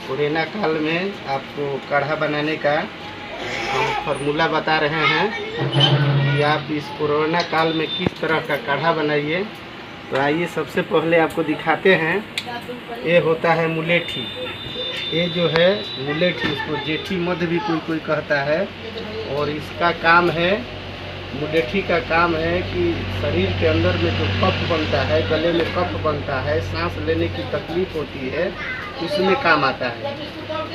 Corona काल में आपको काढ़ा बनाने का हम फार्मूला बता रहे हैं कि आप इस कोरोना काल में किस तरह का काढ़ा बनाइए। तो आइए सबसे पहले आपको दिखाते हैं। ये होता है मुलेठी। ये जो है मुलेठी, इसको जेठी मध्य भी कोई कोई कहता है। और इसका काम है, मुलेठी का काम है कि शरीर के अंदर में जो कफ बनता है, गले में कफ बनता है, सांस लेने की तकलीफ होती है, उसमें काम आता है।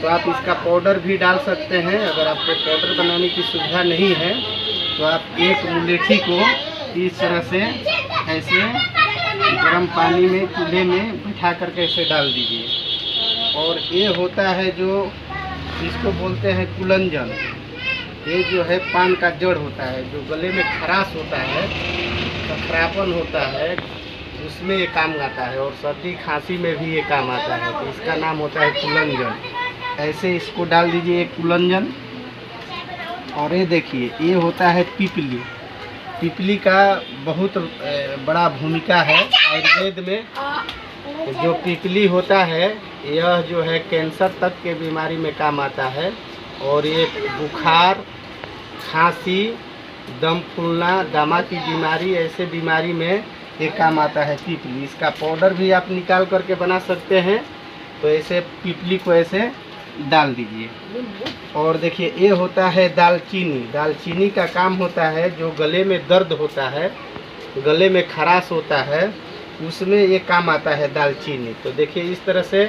तो आप इसका पाउडर भी डाल सकते हैं। अगर आपको पाउडर बनाने की सुविधा नहीं है तो आप एक मुलेठी को इस तरह से ऐसे गर्म पानी में चूल्हे में बिठा करके ऐसे डाल दीजिए। और ये होता है जो इसको बोलते हैं कुलंजन। ये जो है पान का जड़ होता है, जो गले में खराश होता है, खरापन होता है, उसमें ये काम आता है। और सर्दी खांसी में भी ये काम आता है। तो इसका नाम होता है कुलंजन। ऐसे इसको डाल दीजिए एक कुलंजन। और ये देखिए, ये होता है पिपली। पिपली का बहुत बड़ा भूमिका है आयुर्वेद में। जो पिपली होता है यह जो है कैंसर तक के बीमारी में काम आता है। और ये बुखार, खांसी, दम फूलना, दमा की बीमारी, ऐसे बीमारी में ये काम आता है पिपली। इसका पाउडर भी आप निकाल करके बना सकते हैं। तो ऐसे पिपली को ऐसे डाल दीजिए। और देखिए, ये होता है दालचीनी। दालचीनी का काम होता है जो गले में दर्द होता है, गले में खराश होता है, उसमें ये काम आता है दालचीनी। तो देखिए, इस तरह से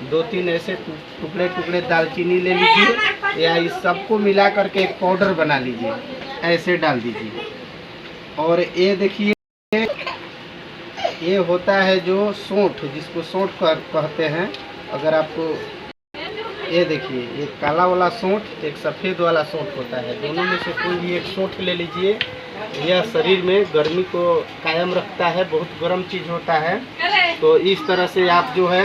2-3 ऐसे टुकड़े टुकड़े दालचीनी ले लीजिए या इस सबको मिला करके एक पाउडर बना लीजिए, ऐसे डाल दीजिए। और ये देखिए, ये होता है जो सौंठ, जिसको सौंठ कहते हैं। अगर आपको ये देखिए, ये काला वाला सौंठ, एक सफ़ेद वाला सौंठ होता है। दोनों में से कोई भी एक सौंठ ले लीजिए। यह शरीर में गर्मी को कायम रखता है, बहुत गर्म चीज़ होता है। तो इस तरह से आप जो है,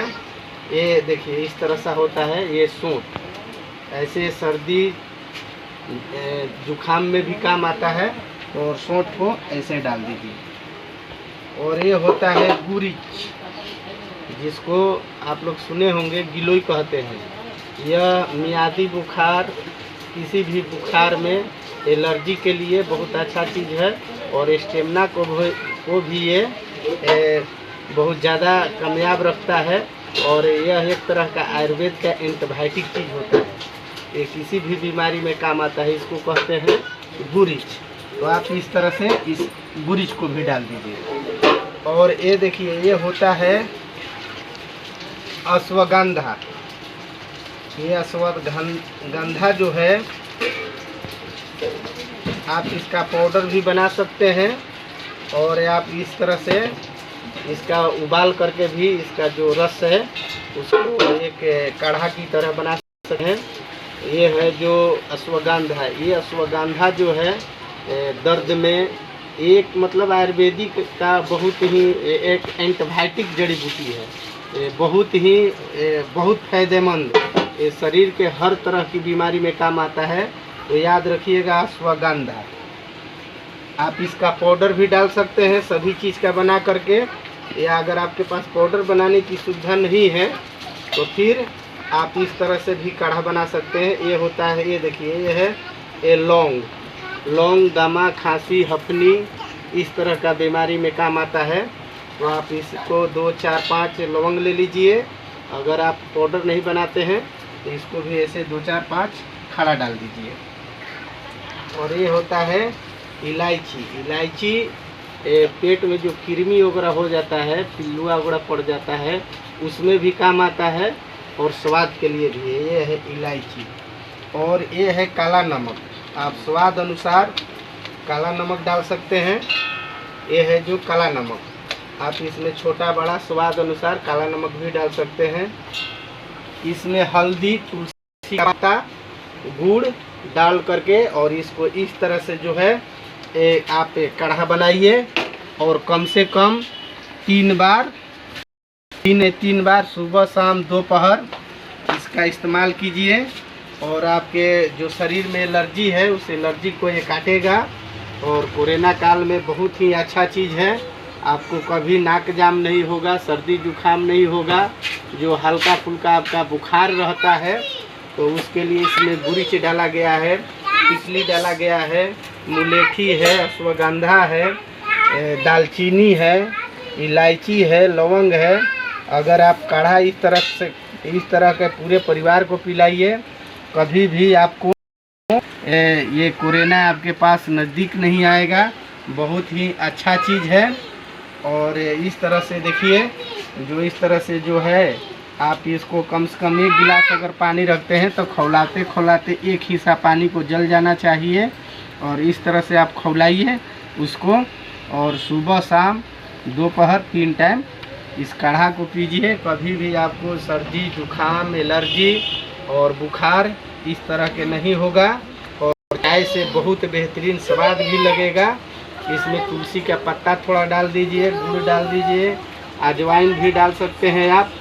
ये देखिए इस तरह सा होता है ये सौंठ। ऐसे सर्दी जुखाम में भी काम आता है। और सौंठ को ऐसे डाल दीजिए। और ये होता है गुरिच, जिसको आप लोग सुने होंगे गिलोय कहते हैं। यह मियादी बुखार, किसी भी बुखार में एलर्जी के लिए बहुत अच्छा चीज़ है। और स्टेमिना को भी ये बहुत ज़्यादा कामयाब रखता है। और यह एक तरह का आयुर्वेद का एंटीबायोटिक चीज़ होता है। ये किसी भी बीमारी में काम आता है। इसको कहते हैं गुरिच। तो आप इस तरह से इस गुरिच को भी डाल दीजिए। और ये देखिए, ये होता है अश्वगंधा। ये अश्वगंधा जो है, आप इसका पाउडर भी बना सकते हैं। और आप इस तरह से इसका उबाल करके भी इसका जो रस है उसको एक काढ़ा की तरह बना सकते हैं। ये है जो अश्वगंधा। ये अश्वगंधा जो है दर्द में एक मतलब आयुर्वेदिक का बहुत ही एक एंटीबायोटिक जड़ी बूटी है। बहुत फायदेमंद, शरीर के हर तरह की बीमारी में काम आता है। तो याद रखिएगा अश्वगंधा। आप इसका पाउडर भी डाल सकते हैं सभी चीज़ का बना करके। या अगर आपके पास पाउडर बनाने की सुविधा नहीं है तो फिर आप इस तरह से भी काढ़ा बना सकते हैं। ये होता है, ये देखिए, ये है ये लौंग, दमा, खांसी, हफनी, इस तरह का बीमारी में काम आता है। तो आप इसको 2, 4, 5 लौंग ले लीजिए। अगर आप पाउडर नहीं बनाते हैं तो इसको भी ऐसे 2, 4, 5 खड़ा डाल दीजिए। और ये होता है इलायची। पेट में जो कृमि वगैरह हो जाता है, पिल्लुआ वगैरह पड़ जाता है, उसमें भी काम आता है। और स्वाद के लिए भी ये है इलायची। और ये है काला नमक। आप स्वाद अनुसार काला नमक डाल सकते हैं। ये है जो काला नमक, आप इसमें छोटा बड़ा स्वाद अनुसार काला नमक भी डाल सकते हैं। इसमें हल्दी, तुलसी का पत्ता, गुड़ डाल करके और इसको इस तरह से जो है आप काढ़ा बनाइए। और कम से कम 3 बार सुबह शाम दोपहर इसका इस्तेमाल कीजिए। और आपके जो शरीर में एलर्जी है उस एलर्जी को ये काटेगा। और कोरोना काल में बहुत ही अच्छा चीज़ है। आपको कभी नाक जाम नहीं होगा, सर्दी जुकाम नहीं होगा। जो हल्का फुल्का आपका बुखार रहता है तो उसके लिए इसमें गुरीच डाला गया है, तिसली डाला गया है, मुलेठी है, अश्वगंधा है, दालचीनी है, इलायची है, लौंग है। अगर आप काढ़ा इस तरह के पूरे परिवार को पिलाइए, कभी भी आपको ये कोरोना आपके पास नज़दीक नहीं आएगा। बहुत ही अच्छा चीज़ है। और इस तरह से देखिए, जो इस तरह से जो है आप इसको कम से कम 1 गिलास अगर पानी रखते हैं तो खौलाते खौलाते 1 हिस्सा पानी को जल जाना चाहिए। और इस तरह से आप खौलाइए उसको, और सुबह शाम दोपहर 3 टाइम इस काढ़ा को पीजिए। कभी भी आपको सर्दी जुकाम एलर्जी और बुखार इस तरह के नहीं होगा। और चाय से बहुत बेहतरीन स्वाद भी लगेगा। इसमें तुलसी का पत्ता थोड़ा डाल दीजिए, गुड़ डाल दीजिए, अजवाइन भी डाल सकते हैं आप।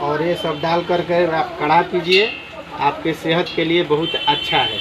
और ये सब डाल करके आप काढ़ा पीजिए, आपके सेहत के लिए बहुत अच्छा है।